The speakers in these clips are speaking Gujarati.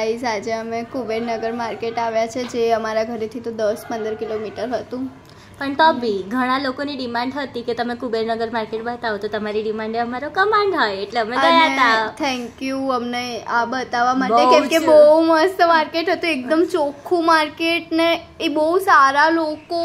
ગાઈઝ આજે અમે કુબેરનગર માર્કેટ આવ્યા છે, જે અમારા ઘરેથી તો 10-15 કિલોમીટર હતું. પણ તો બી ઘણા લોકોની ડિમાન્ડ હતી કે તમે કુબેરનગર માર્કેટ બતાવો, તો તમારી ડિમાન્ડ અમારો કમાન્ડ હોય એટલે અમે ગયા હતા. થેન્ક યુ અમને આ બતાવવા માટે, કેમ કે બહુ મસ્ત માર્કેટ હતું, એકદમ ચોખ્ખું માર્કેટ ને એ બહુ સારા લોકો,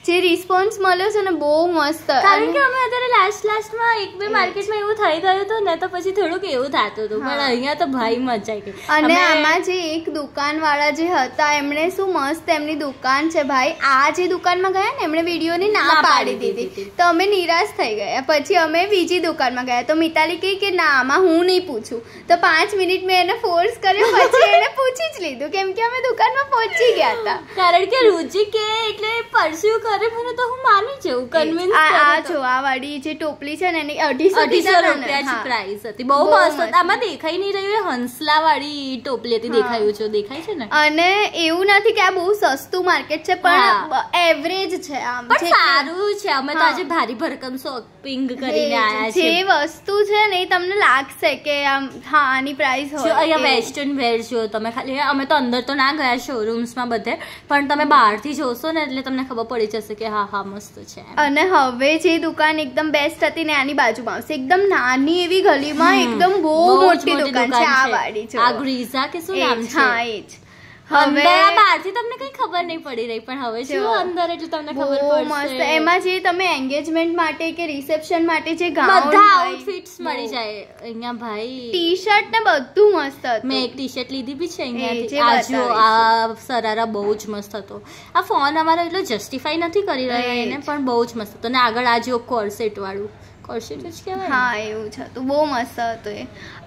જે રિસ્પોન્સ મળ્યો છે ને બહુ મસ્ત. કારણ કે અમે અત્યારે લાસ્ટમાં એક બે માર્કેટમાં એવું થઈ ગયું હતું ને, તો પછી થોડુંક એવું થતું હતું, પણ અહીંયા તો ભાઈ મજા આવી ગઈ. અને આમાં જે એક દુકાનવાળા જે હતા એમણે શું મસ્ત એમની દુકાન છે ભાઈ, આ જે દુકાનમાં ગયા ને એમણે વિડીયોની ના પાડી દીધી, તો અમે નિરાશ થઈ ગયા. પછી અમે બીજી દુકાનમાં ગયા તો મિતાલી કહી કે ના આમાં હું નહીં પૂછું, તો 5 મિનિટ મેં એને ફોર્સ કર્યો, પછી એને પૂછી જ લીધું, કેમ કે અમે દુકાનમાં પહોંચી ગયા હતા. કારણ કે રુચિ કે એટલે પરસ્યુ કરે મને તો હું માની જઉં, કન્વિન્સ. આ જો આ વાળી જે ટોપલી છે ને એની 250 રૂપિયા પ્રાઇસ હતી, બહુ મસ્ત. આમાં દેખાઈ નહીં રહ્યું, હંસલા વાળી ટોપલી હતી, દેખાયું છે, દેખાય છે ને. અને એવું નથી કે આ બહુ સસ્તું માર્કેટ છે, પણ એવરેજ છે, આમ પણ સારું છે. અમે તો આજે ભારી ભરકમ શોપિંગ કરીને આયા છે. જે વસ્તુ છે ને એ તમને લાગશે કે આમ હા આની પ્રાઇસ હોય. અહીંયા વેસ્ટર્ન વેર જો તમે ખાલી, અમે તો અંદર તો ના ગયા શોરૂમ્સમાં બધે, પણ તમે બહારથી જોશો ને એટલે તમને ખબર પડી જશે કે હા હા મસ્ત છે. અને હવે જે દુકાન એકદમ બેસ્ટ હતી ને આની બાજુમાં આવશે, એકદમ નાની એવી ગલીમાં એકદમ બહુ મોટી દુકાન છે આ વાળી. આ ગ્રીઝા કે શું નામ છે? હા એ જ. હવે બહારથી તમને કઈ ખબર નહીં પડી રહી, પણ હવે શું અંદર એટલે તમને ખબર પડશે. એમાં જે તમે એન્ગેજમેન્ટ માટે કે રિસેપ્શન માટે જે ગાઉન, બધા આઉટફિટ્સ મળી જાય અહીંયા ભાઈ. ટી-શર્ટ ને બધું મસ્ત હતું. મેં એક ટી-શર્ટ લીધી બી છે અહીંયાથી. આ જો આ સરારા બહુ જ મસ્ત હતો. આ ફોન અમારો એટલો જસ્ટિફાઈ નથી કરી રહ્યા એને, પણ બહુ જ મસ્ત હતો. અને આગળ આ જો કોર્સેટ વાળું હા એવું છે, તો બહુ મસ્ત હતું એ.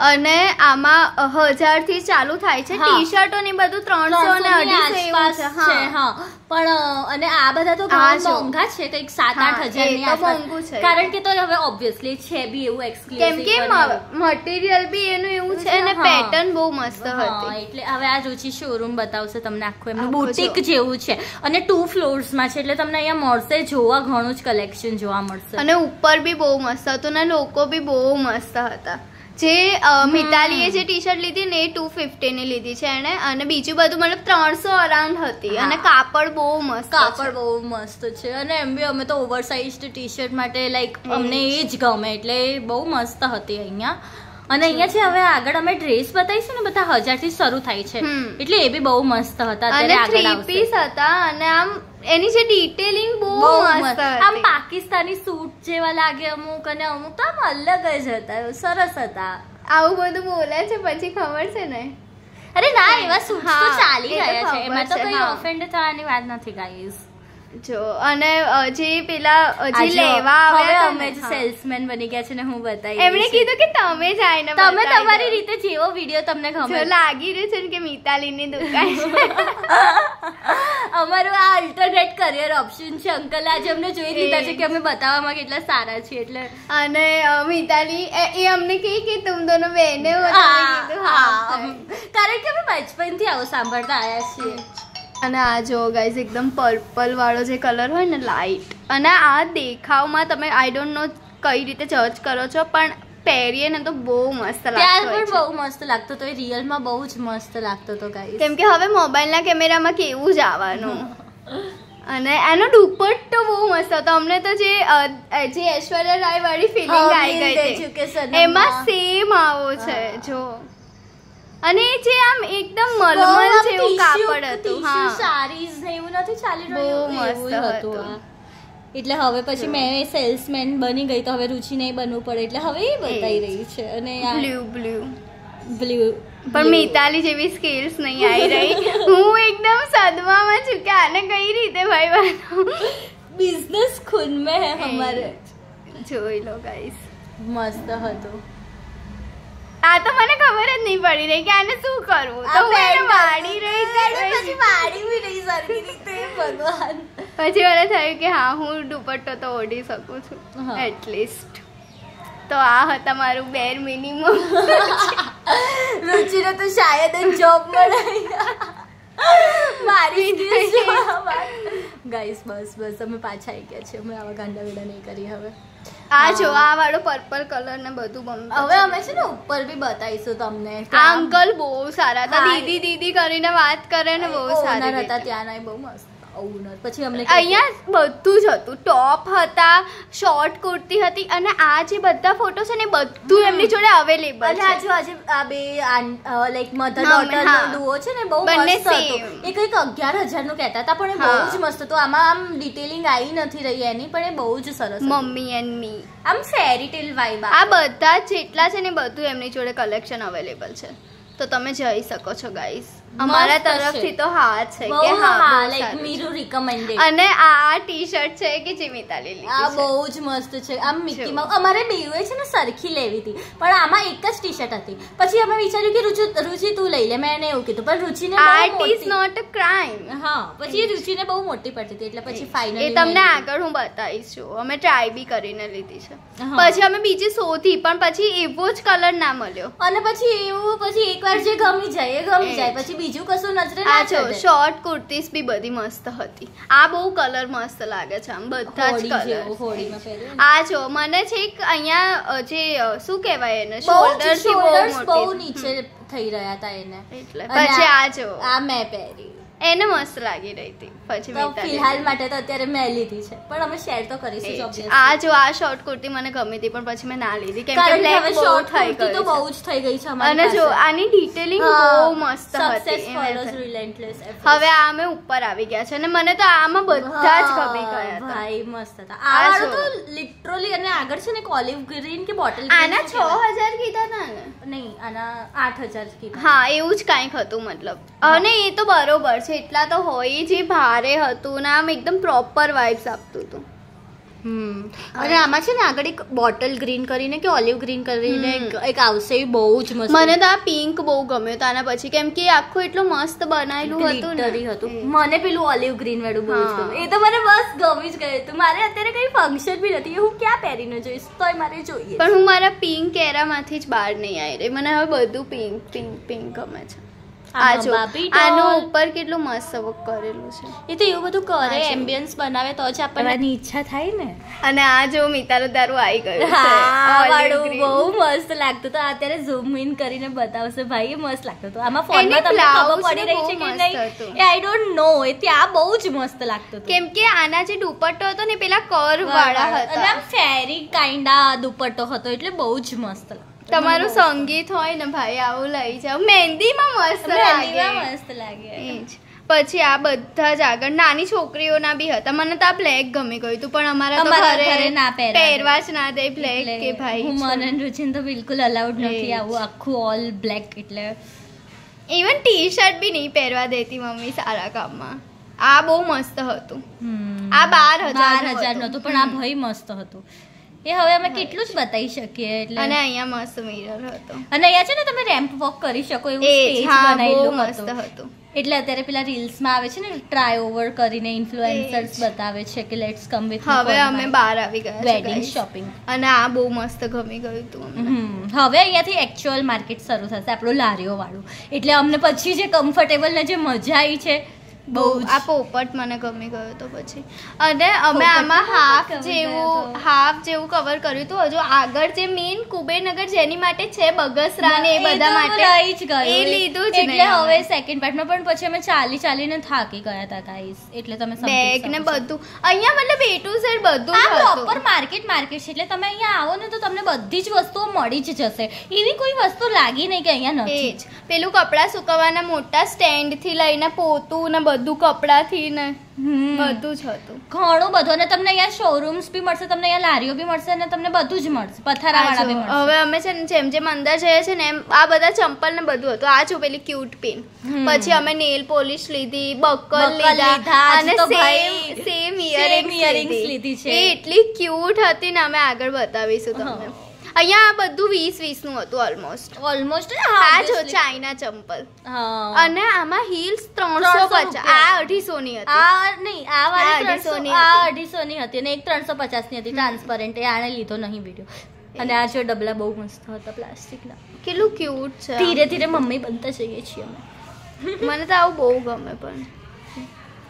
અને આમાં 1000 થી ચાલુ થાય છે ટી શર્ટો ને બધું, 300 ને 250 છે. હા પણ અને આ બધા તો મોંઘા છે, કંઈક 7-8 હજાર ની આસપાસ, કારણ કે તો હવે ઓબ્વિયસલી છે બી એવું એક્સક્લુઝિવ, કેમ કે મટીરીયલ બી એનું એવું છે અને પેટર્ન બહુ મસ્ત હતી. એટલે હવે આ રુચિ શોરૂમ બતાવશે તમને, આખું એમનું બુટીક જેવું છે, અને 2 ફ્લોર્સમાં છે, એટલે તમને અહીંયા મળશે જોવા, ઘણું જ કલેક્શન જોવા મળશે. અને ઉપર બી બહુ મસ્ત હતું ને લોકો બી બહુ મસ્ત હતા. જે મિતાલીએ જે ટી શર્ટ લીધી ને એ 250 ની લીધી છે એને, અને બીજું બધું મતલબ 300 અરાઉન્ડ હતી. અને કાપડ બહુ મસ્ત, કાપડ બહુ મસ્ત છે. અને એમ બી અમે તો ઓવરસાઇઝ ટી શર્ટ માટે લાઈક અમને એ જ ગમે, એટલે બહુ મસ્ત હતી અહીંયા. અને અહીંયા છે હવે આગળ અમે ડ્રેસ બતાવીશું ને, બધા 1000 થી શરૂ થાય છે, એટલે એ બી બહુ મસ્ત હતા. અને 3 પીસ હતા, અને આમ એની જે ડિટેલિંગ બહુ મસ્ત હતી. આમ પાકિસ્તાની સૂટ જેવા લાગે અમુક, અને અમુક તો આમ અલગ જ હતા, સરસ હતા. આવું બધું બોલે છે પછી ખબર છે ને. અરે ના, એવા સૂટ તો ચાલી રહ્યા છે, એમાં તો કઈ ઓફેન્ડ થવાની વાત નથી ગાઈઝ. જો અને જે પેલા જે લેવા આવ્યા અમે સેલ્સમેન બની ગયા છે ને, હું બતાવી, એમણે કીધું કે તમે જ આવીને તમે તમારી રીતે જેવો વિડીયો તમને ગમે લાગી રહ્યું છે કે મિતાલીની દુકાન અમારું આ અલ્ટરનેટ કરિયર ઓપ્શન છે. અંકલ આજે અમને જોઈ લીધા છે કે અમે બતાવવામાં કેટલા સારા છીએ, એટલે. અને મિતાલી એ અમને કહે કે તુમ દોનો બહેને હો, કારણ કે અમે બચપનથી આવું સાંભળતા આવ્યા છીએ. અને આ જો ગાઈઝ એકદમ પર્પલ વાળો જે કલર હોય ને, લાઈટ, અને આ દેખાવમાં તમે આઈ ડોન્ટ નો કઈ રીતે જજ કરો છો, પણ પહેરીએ ને તો બહુ મસ્ત લાગતો. ત્યાં પણ બહુ મસ્ત લાગતો હતો, એ રિયલમાં બહુ જ મસ્ત લાગતો હતો ગાઈઝ. કેમ કે હવે મોબાઈલના કેમેરામાં કેવું જ આવવાનું. અને એનો દુપટ્ટો બહુ મસ્ત હતો. અમને તો જે ઐશ્વર્યા રાય વાળી ફિલિંગ આવી ગઈ હતી, એમાં સેમ આવો છે જો. અને જે આમ એકદમ મલમલ જેવું કાપડ હતું. હા, સારીઝ ને એવું નથી ચાલી રહ્યું, એવું હતું. એટલે હવે પછી મેં સેલ્સમેન બની ગઈ, તો હવે રુચિ નહીં બનવું પડે, એટલે હવે એ બતાવી રહી છે. અને બ્લુ પણ મિતાલી જેવી સ્કિલ્સ નહીં આવી રહી. હું એકદમ સદમામાં છું કે આને કઈ રીતે ભાઈ બનો. બિઝનેસ ખૂન મેં હે હમારે. જોઈ લો ગાઈસ, મસ્ત હતું. આ તો મને ખબર જ નહીં પડી રહી કે આને શું કરવું, તો હું વાડી રહી, પછી વાડી બી નહીં સરખી રીતે. ભગવાન, પછી મને થયું કે હા હું દુપટ્ટો તો ઓઢી શકું છું એટલીસ્ટ. તો આ હતા મારું બેર મિનિમમ. રુચિને તો શાયદ જોબ મળે મારી ગાઈસ બસ અમે પાછા આવી ગયા છે. અમે આવા ગાંડા વેડા નહીં કરી હવે. આ જો આ વાળો પર્પલ કલર ને બધું ગમે. હવે અમે છે ને ઉપર બી બતાવીશું તમને. આ અંકલ બહુ સારા હતા, દીદી કરીને વાત કરે ને બહુ સારા હતા ત્યાં. ના બહુ મસ્ત ઓનર. પછી અમને અહીંયા બધું જ હતું, ટોપ હતા, શોર્ટ કુર્તી હતી, અને આ જે બધા ફોટો છે ને બધું એમની જોડે અવેલેબલ છે. આજે આ બે લાઈક મધર ડોટર નો ડુઓ છે ને બહુ મસ્ત હતો. એ કંઈક 11,000 નું કહેતા હતા પણ એ બહુ જ મસ્ત હતું. આમાં આમ ડિટેલિંગ આવી નથી રહી એની, પણ એ બહુ જ સરસ. મમ્મી એન્ડ મી આમ ફેરી ટેલ વાઇબ. આ બધા જેટલા છે ને બધું એમની જોડે કલેક્શન અવેલેબલ છે, તો તમે જઈ શકો છો ગાઈસ. અમારા તરફથી તો હા છે કે હા લાઈક મીરુ રિકમેન્ડેડ. અને આ ટી-શર્ટ છે કે જીમિતા લીલી, આ બહુ જ મસ્ત છે. આમ મિકી માઉસ અમારે બેઉએ છે ને સરખી લેવી હતી, પણ આમાં એક જ ટી-શર્ટ હતી. પછી અમે વિચાર્યું કે રુચિ તું લઈ લે. મેં એને એવું કીધું, પણ રુચિને art is not a crime. હા, પછી રુચિને બહુ મોટી પડતી હતી, એટલે પછી ફાઇનલી એ તમને આગળ હું બતાવીશું. અમે ટ્રાય બી કરીને લીધી છે. પછી અમે બીજી શોધી, પણ પછી એવો જ કલર ના મળ્યો. અને પછી એવું પછી એકવાર જે ગમી જાય એ ગમી જાય, પછી બીજું કશું નજરે ના ચડે. શોર્ટ કુર્તીઝ બી બધી મસ્ત હતી. આ બહુ કલર મસ્ત લાગે છે, આમ બધા જ કલર. હોળીમાં પહેરે આ જો મને છે અહીંયા જે શું કહેવાય એને, શોલ્ડર થી બહુ નીચે થઈ રહ્યા હતા એને. એટલે પછી આ જો આ મેં પહેરી, એને મસ્ત લાગી રહી હતી. પછી ફિલહાલ માટે તો અત્યારે મેં લીધી છે, પણ અમે શેર તો કરીશું. આ જો આ શોર્ટ કુર્તી મને ગમી હતી, પણ પછી મેં ના લીધી કેમ કે બ્લેક બહુ થઈ ગઈ તો બહુ જ થઈ ગઈ છે અમારી. અને જો આની ડિટેલિંગ બહુ મસ્ત હતી. હવે આ અમે ઉપર આવી ગયા છે, અને મને તો આમાં બધા જ ગમી ગયા હતા. ભાઈ મસ્ત હતા. આ વાળો તો લિટરલી, અને આગળ છે ને ઓલિવ ગ્રીન કે બોટલ ગ્રીન. આના 6000 કીધા હતા ને? નહીં, આના 8000 કીધા. હા, એવું જ કાંઈક હતું મતલબ. અને એ તો બરોબર છે, એટલા તો હોય. જે ભારે હતું ને આમ એકદમ પ્રોપર વાઇબ્સ આપતું હતું. અને આમાં છે ને આગળ એક બોટલ ગ્રીન કરીને કે ઓલિવ ગ્રીન કરીને એક આવશે, એ બહુ જ મસ્ત. મને તો આ પિંક બહુ ગમ્યો હતો આના પછી, કેમ કે આખું એટલું મસ્ત બનાવેલું હતું. મને પેલું ઓલિવ ગ્રીન વાળું બહુ જ ગમ્યું. એ તો મને બસ ગમી જ ગયું હતું. મારે અત્યારે કઈ ફંક્શન બી નથી, હું ક્યાં પહેરીને જોઈશ, તોય મારે જોઈએ. પણ હું મારા પિંક એરામાંથી જ બહાર નહીં આવી રહી. મને હવે બધું પિંક પિંક પિંક ગમે છે. આનો ઉપર કેટલું મસ્ત વર્ક કરેલું છે. એ તો એવું બધું કરે, એમ્બિયન્સ બનાવે તો જ આપણને ઈચ્છા થાય ને. અને આ જો મિતારો તારું આવી ગયું વાળું બહુ મસ્ત લાગતું હતું. અત્યારે ઝૂમ ઇન કરીને બતાવશે ભાઈ, મસ્ત લાગતું હતું. આમાં ફોનમાં તમને ખબર પડી રહી છે કે નહીં આઈ ડોન્ટ નો. એ ત્યાં બહુ જ મસ્ત લાગતું હતું, કેમ કે આના જે દુપટ્ટો હતો ને પેલા કર્વ વાળા હતા, અને આમ ફેરી કાઇન્ડા દુપટ્ટો હતો, એટલે બહુ જ મસ્ત લાગતું. તમારું સંગીત હોય ને ભાઈ, આવું લઈ જાવ. મહેંદીમાં મસ્ત લાગે. પછી આ બધા જ આગળ નાની છોકરીઓના બી હતા. મને તો આ બ્લેક ગમી ગયું હતું, પણ અમારા તો ઘરે ના પહેરવા જ ના દે બ્લેક કે ભાઈ. મને રુચિન તો બિલકુલ અલાઉડ નથી આવું આખું ઓલ બ્લેક. એટલે ઇવન ટી શર્ટ બી નહીં પહેરવા દેતી મમ્મી સારા કામમાં. આ બહુ મસ્ત હતું. આ 12,000 નતું, પણ આ ભાઈ મસ્ત હતું. એ હવે અમે કેટલું જ બતાવી શકીએ. એટલે અને અહીંયા મસ્ત મિરર હતો, અને અહીંયા છે ને તમે રેમ્પ વોક કરી શકો એવું સ્ટેજ બનાવેલું મસ્ત હતું. એટલે અત્યારે પેલા રીલ્સમાં આવે છે ને ટ્રાય ઓવર કરીને ઇન્ફ્લુએન્સર્સ બતાવે છે કે લેટ્સ કમ વિથ. હવે અમે બહાર આવી ગયા વેડિંગ શોપિંગ, અને આ બહુ મસ્ત ગમી ગયું હતું. હવે અહીંયાથી એકચ્યુઅલ માર્કેટ શરૂ થશે આપણું લારીઓ વાળું. એટલે અમને પછી જે કમ્ફર્ટેબલ ને જે મજા આવી છે બહુ. આ પોપટ મને ગમી ગયો તો પછી. અને અમે આમાં હાફ જેવું કવર કર્યું હતું. હજુ આગળ જે મેઇન કુબેરનગર જેની માટે છે બગસરા ને એ બધા માટે એ લીધું જ. એટલે હવે સેકન્ડ પાર્ટમાં પણ પછી અમે ચાલીને થાકી ગયા હતા ગાઈસ. એટલે તમે બેગ ને બધું અહીંયા મતલબ A to Z બધું આ પ્રોપર માર્કેટ છે. એટલે તમે અહીંયા આવો ને તો તમને બધી જ વસ્તુઓ મળી જ જશે. એવી કોઈ વસ્તુ લાગી નહીં કે અહીંયા નથી. પેલું કપડાં સુકવવાના મોટા સ્ટેન્ડ થી લઈને પોતું ને બધું કપડાથી ને બધું જ હતું, ઘણું બધું. અને તમને અહીંયા શોરૂમ્સ બી મળશે, તમને અહીંયા લારીઓ બી મળશે, અને તમને બધું જ મળશે, પથારાવાળા બી મળશે. હવે અમે છે ને જેમ જેમ અંદર જઈએ છે ને એમ આ બધા ચંપલ ને બધું હતું. આ જો પેલી ક્યુટ પિન, પછી અમે નેલ પોલિશ લીધી, બકલ લીધા, અને સેમ ઇયરિંગ્સ લીધી છે. એ એટલી ક્યુટ હતી ને, અમે આગળ બતાવીશું તમને. અહીંયા આ બધું 20 નું હતું ઓલમોસ્ટ. આ જો ચાઇના ચંપલ, અને આમાં હીલ્સ 350. આ 250 ની હતી. આ નહીં, આ વાળી 250 ની હતી, અને એક 350 ની હતી ટ્રાન્સપરન્ટ. એ આને લીધો નહીં વિડીયો. અને આ જો ડબલા બહુ મસ્ત હતા પ્લાસ્ટિકના, કેટલું ક્યુટ છે. ધીરે ધીરે મમ્મી બનતા જઈએ છીએ અમે. મને તો આવું બહુ ગમે. પણ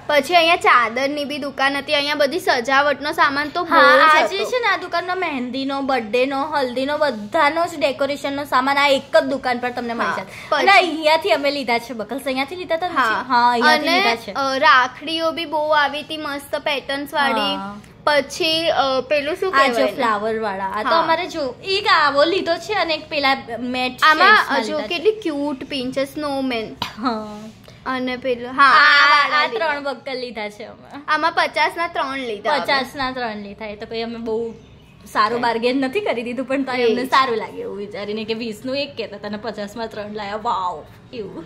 પછી અહીંયા ચાદરની બી દુકાન હતી. અહીંયા બધી સજાવટનો સામાન તો બહુ હા જ આજે હતો. છે ને આ દુકાનમાં મહેંદીનો, બર્થડેનો, હલ્દીનો બધાનો જ ડેકોરેશનનો સામાન આ એક જ દુકાન પર તમને મળી હા, જશે. અને અહીંયાથી અમે લીધા છે બકલ્સ, અહીંયાથી લીધા હતા ને? હા અહીંયાથી લીધા છે. અને રાખડીઓ બી બહુ આવી હતી મસ્ત પેટર્ન્સ વાળી. હા. પછી પેલું શું આ જો કહેવાય ફ્લાવર વાળા આ તો હા. અમારે જો એક આવો લીધો છે અને એક પેલા મેટ આમાં જો કેટલી ક્યુટ પિન છે સ્નોમેન. હા અને પેલું હા આ આ વાળા લીધા. 3 બક્કલ લીધા છે અમે. આમાં 50 ના 3 લીધા. 50 ના 3 લીધા. એ તો કઈ અમે બહુ સારું બાર્ગેન નથી કરી દીધું, પણ તો અમને સારું લાગે એવું વિચારીને કે 20 નું એક કહેતા તને 50 માં 3 લાયા. વાવ એવું.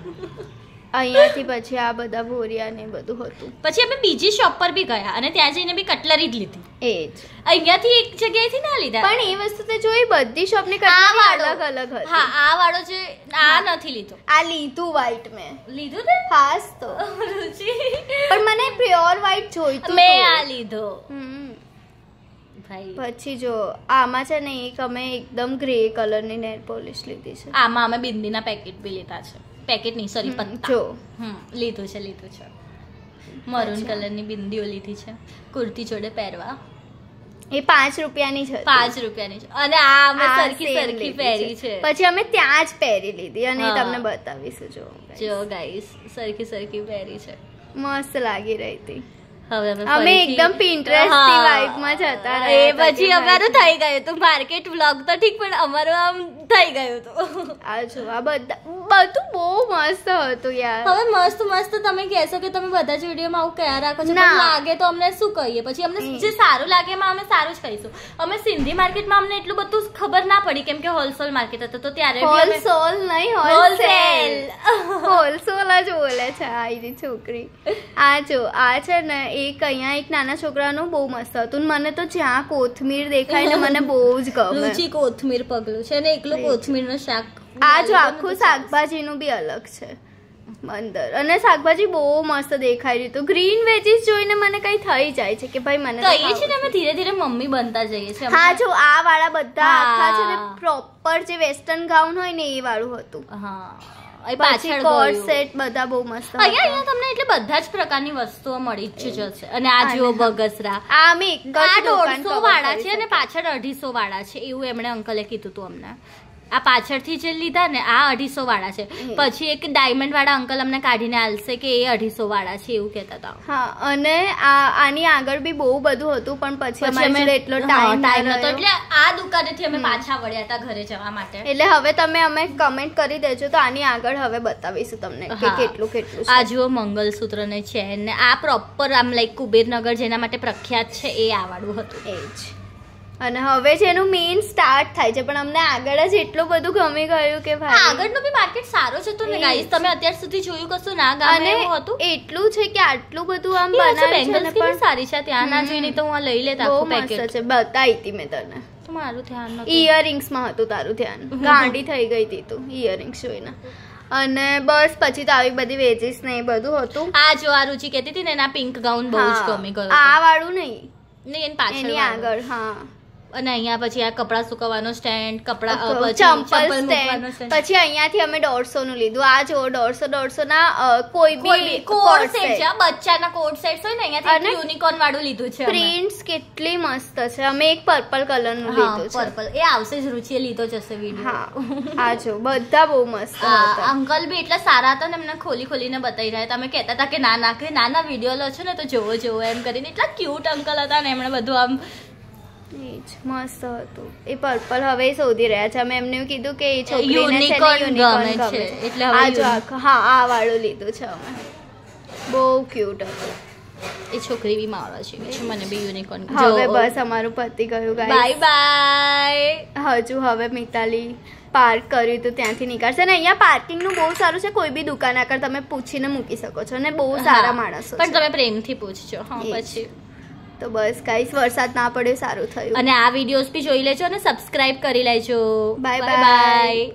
અહીંયાથી પછી આ બધા ભોરિયા ને બધું હતું. પછી અમે બીજી શોપ પર બી ગયા અને ત્યાં જઈને બી કટલરી જ લીધી. એ જ અહીંયાથી એક જગ્યાએથી ના લીધા. પણ એ વસ્તુ તે જોઈ બધી શોપ ની આ કટલેરી વાળો અલગ અલગ હતી. હા આ વાળો જે આ નથી લીધો. આ લીધું વ્હાઈટ મેં. લીધું તે ખાસ તો રુચિ પણ મને પ્યોર વ્હાઈટ જોઈતું મેં હતું. આ લીધો હમ. ભાઈ. પછી જો આમાં છે ને એક અમે એકદમ ગ્રે કલરની નેલ પોલિશ લીધી છે. આમાં અમે બિંદીના પેકેટ બી લીધા છે. પેકેટ નહીં સોરી પત્તા. જો લીધું છે મરૂન કલરની બિંદીઓ લીધી છે કુર્તી જોડે પહેરવા. એ 5 રૂપિયાની છે. 5 રૂપિયાની છે અને આ અમે આ સરખી same સરખી લીધી પહેરી છે. પછી અમે ત્યાં જ પહેરી લીધી અને એ હા. તમને બતાવીશું. જો ગાઈસ સરખી પહેરી છે. મસ્ત લાગી રહી હતી. હવે અમે ફરીથી- એકદમ Pinterest હા. ની vibe માં જતા રહ્યા એ હતા પછી કે અમારું થઈ ગયું તો માર્કેટ વ્લોગ તો ઠીક પણ અમારું આમ થઈ ગયું તો આ જો આ બધું બહુ મસ્ત હતું યાર. હવે મસ્ત તમે કહેશો કે તમે બધા જ વિડીયોમાં આવું કયા રાખો છો, ના. પણ લાગે તો અમને શું કહીએ પછી અમને જે સારું લાગે એમાં અમે સારું જ કહીશું. અમે સિંધી માર્કેટમાં અમને એટલું બધું ખબર ના પડી કેમ કે હોલસેલ માર્કેટ હતો તો ત્યારે બી અમે- હોલસેલ નહીં હોલસેલ. હોલસેલ જ બોલે છે આ એની છોકરી. આ જો આ છે ને એક અહીંયા એક નાના છોકરાનું બહુ મસ્ત હતું ને મને તો જ્યાં કોથમીર દેખાય ને મને બહુ જ ગમે. રુચિ કોથમીર પગલું છે અને એકલું કોથમીરનું શાક. આ જો આખું શાકભાજીનું બી અલગ છે અંદર અને શાકભાજી બહુ મસ્ત દેખાઈ રહ્યું હતું. ગ્રીન વેજીસ જોઈને મને કઈ થઈ જાય છે કે ભાઈ મને તો કહીએ છીએ ને અમે ધીરે ધીરે મમ્મી બનતા જઈએ છીએ. હા જો આ વાળા બધા આખા છે ને હા. પ્રોપર જે વેસ્ટર્ન ગાઉન હોય ને એ વાળું હતું. હા એ પછી પાછળ કોટ ગયું. સેટ બધા બહુ મસ્ત હતા. અહીંયા તમને એટલે બધા જ પ્રકારની વસ્તુઓ મળી જ જશે અને આ જુઓ બગસરા આ અમે એક જ આ દુકાન 150 વાળા છે અને પાછળ 250 વાળા છે એવું એમણે અંકલે કીધું હતું અમને. આ પાછળથી જે લીધા ને આ 250 વાળા છે. પછી એક ડાયમંડ વાળા અંકલ અમને કાઢીને આલશે કે એ 250 વાળા છે એવું કહેતા હતા. હા અને આની આગળ બી બહુ બધું હતું પણ પછી અમારે જોડે એટલો ટાઈમ નતો એટલે આ દુકાનેથી અમે પાછા વળ્યા હતા ઘરે જવા માટે. એટલે હવે તમે અમે કમેન્ટ કરી દેજો તો આની આગળ હવે બતાવીશું તમને કે હા. કેટલું છે. આ જુઓ મંગલસૂત્ર ને ચેન ને આ પ્રોપર આમ લાઈક કુબેરનગર જેના માટે પ્રખ્યાત છે એ આ વાળું હતું. એ જ અને હવે જેનું મેઇન સ્ટાર્ટ થાય છે પણ અમને આગળ જ એટલું બધું ગમી ગયું કે ભાઈ આગળનો બી માર્કેટ સારો છે તો ને ગાઈસ તમે અત્યાર સુધી જોયું કશું ના ગામે અને એવું હતું. એટલું છે કે આટલું બધું આમ એ હજુ બનાવ્યું છે બેંગલ્સ ને કેટલી પણ સારી છે ત્યાં ના જોઈને તો હું આ લઈ લેતા બહુ આખું મસ્ત પેકેટ. છે બતાવી હતી મેં તને. તો મારું ધ્યાન નતું. ઇયરિંગ્સ માં હતું તારું ધ્યાન ગાંડી થઈ ગઈ હતી તું ઇયરિંગ્સ જોઈને. અને બસ પછી તો આવી બધી વેજીસ ને એ બધું હતું. આ જો આ રુચિ કહેતી હતી ને એના પિંક ગાઉન બહુ જ હા. ગમી ગયો આ વાળું નહીં ને એની પાછળ એની વાળું. આગળ હા અને અહીંયા પછી આ કપડા સુકવવાનો સ્ટેન્ડ કપડા પછી ચંપલ મૂકવાનો સ્ટેન્ડ પછી અહીંયાથી અમે 150 નું લીધું. આ જો 150 ના કોઈ બી કોડ સેટ છે બચ્ચાના કોડ સેટ્સ હોય ને અહીંયાથી યુનિકોર્ન વાળું લીધું છે અમે. પ્રિન્ટ્સ કેટલી મસ્ત છે. અમે એક પર્પલ કલર નું હા લીધું છે. પર્પલ એ આવશે જ રુચિએ લીધો જશે વિડિયો. હા આ જો બધા બહુ મસ્ત હતા. અંકલ બી એટલા સારા હતા ને એમને ખોલીને બતાવી રહ્યા હતા. અમે કહેતા હતા કે નાના વિડીયો લો છો ને તો જોવો એમ કરીને એટલા ક્યુટ અંકલ હતા ને એમણે બધું આમ મસ્ત હતું. એ પર્પલ હવે શોધી રહ્યા છે. અમે એમને કીધું કે એ છોકરીને છે ને Unicorn unicorn ગમે છે. ગમે. એટલે હવે આ જો હા આ વાળું લીધું છે અમે. બહુ ક્યુટ હતું. એ છોકરી બી મારા છે મને બી યુનિકોર્ન. હવે બસ અમારું પતી ગયું ગાઈસ. Bye bye. હજુ હવે મિતાલી પાર્ક કર્યું તો ત્યાંથી નીકળશે ને અહીંયા પાર્કિંગ નું બહુ સારું છે. કોઈ બી દુકાન આગળ તમે પૂછીને મૂકી શકો છો અને બહુ સારા માણસો પણ છે. તમે પ્રેમથી પૂછજો. હા એ જ. પછી તો બસ ગાઈસ વરસાદ ના પડ્યો સારું થયું. અને આ વિડીયોઝ બી જોઈ લેજો અને સબસ્ક્રાઇબ કરી લેજો. Bye Bye bye.